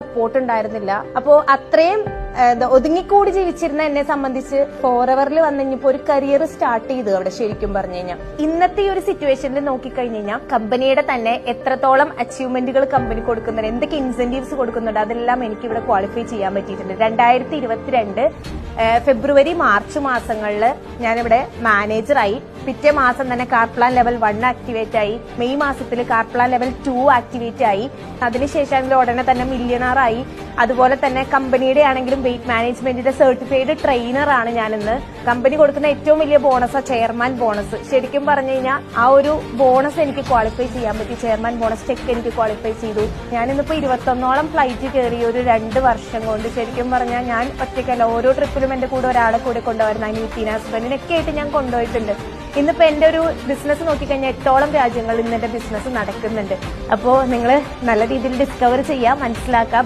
Support ഉണ്ടായിരുന്നില്ല. അപ്പോ അത്രയും ഒതുങ്ങിക്കൂടി ജീവിച്ചിരുന്ന എന്നെ സംബന്ധിച്ച് ഫോറവറിൽ വന്നു കഴിഞ്ഞപ്പോ ഒരു കരിയർ സ്റ്റാർട്ട് ചെയ്തു അവിടെ. ശരിക്കും പറഞ്ഞു കഴിഞ്ഞാൽ ഇന്നത്തെ ഈ ഒരു സിറ്റുവേഷനിൽ നോക്കിക്കഴിഞ്ഞു കഴിഞ്ഞാൽ കമ്പനിയുടെ തന്നെ എത്രത്തോളം അച്ചീവ്മെന്റുകൾ കമ്പനി കൊടുക്കുന്നുണ്ട്, എന്തൊക്കെ ഇൻസെന്റീവ്സ് കൊടുക്കുന്നുണ്ട്, അതെല്ലാം എനിക്ക് ഇവിടെ ക്വാളിഫൈ ചെയ്യാൻ പറ്റിയിട്ടുണ്ട്. 2022 ഫെബ്രുവരി മാർച്ച് മാസങ്ങളിൽ ഞാനിവിടെ മാനേജറായി. പിറ്റേ മാസം തന്നെ കാർപ്ലാൻ ലെവൽ 1 ആക്ടിവേറ്റ് ആയി. മെയ് മാസത്തിൽ കാർപ്ലാൻ ലെവൽ 2 ആക്ടിവേറ്റ് ആയി. അതിനുശേഷം ഉടനെ തന്നെ മില്യണറായി. അതുപോലെ തന്നെ കമ്പനിയുടെ ആണെങ്കിലും വെയിറ്റ് മാനേജ്മെന്റിന്റെ സർട്ടിഫൈഡ് ട്രെയിനർ ആണ് ഞാനിന്ന്. കമ്പനി കൊടുക്കുന്ന ഏറ്റവും വലിയ ബോണസ് ചെയർമാൻ ബോണസ്. ശരിക്കും പറഞ്ഞു കഴിഞ്ഞാൽ ആ ഒരു ബോണസ് എനിക്ക് ക്വാളിഫൈ ചെയ്യാൻ പറ്റി. ചെയർമാൻ ബോണസ് ചെക്ക് എനിക്ക് ക്വാളിഫൈ ചെയ്തു. ഞാനിന്നിപ്പോ 21ഓളം ഫ്ലൈറ്റ് കയറി ഒരു 2 വർഷം കൊണ്ട്. ശരിക്കും പറഞ്ഞാൽ ഞാൻ ഒറ്റയ്ക്കല്ല, ഓരോ ട്രിപ്പിലും എന്റെ കൂടെ ഒരാളെ കൂടെ കൊണ്ടുപോയിരുന്ന അനിയത്തിനെ ഹസ്ബൻഡിനൊക്കെ ആയിട്ട് ഞാൻ കൊണ്ടുപോയിട്ടുണ്ട്. ഇന്നിപ്പോ എന്റെ ഒരു ബിസിനസ് നോക്കിക്കഴിഞ്ഞാൽ 8ഓളം രാജ്യങ്ങളിൽ ഇന്ന് എന്റെ ബിസിനസ് നടക്കുന്നുണ്ട്. അപ്പോ നിങ്ങൾ നല്ല രീതിയിൽ ഡിസ്കവർ ചെയ്യുക, മനസ്സിലാക്കുക.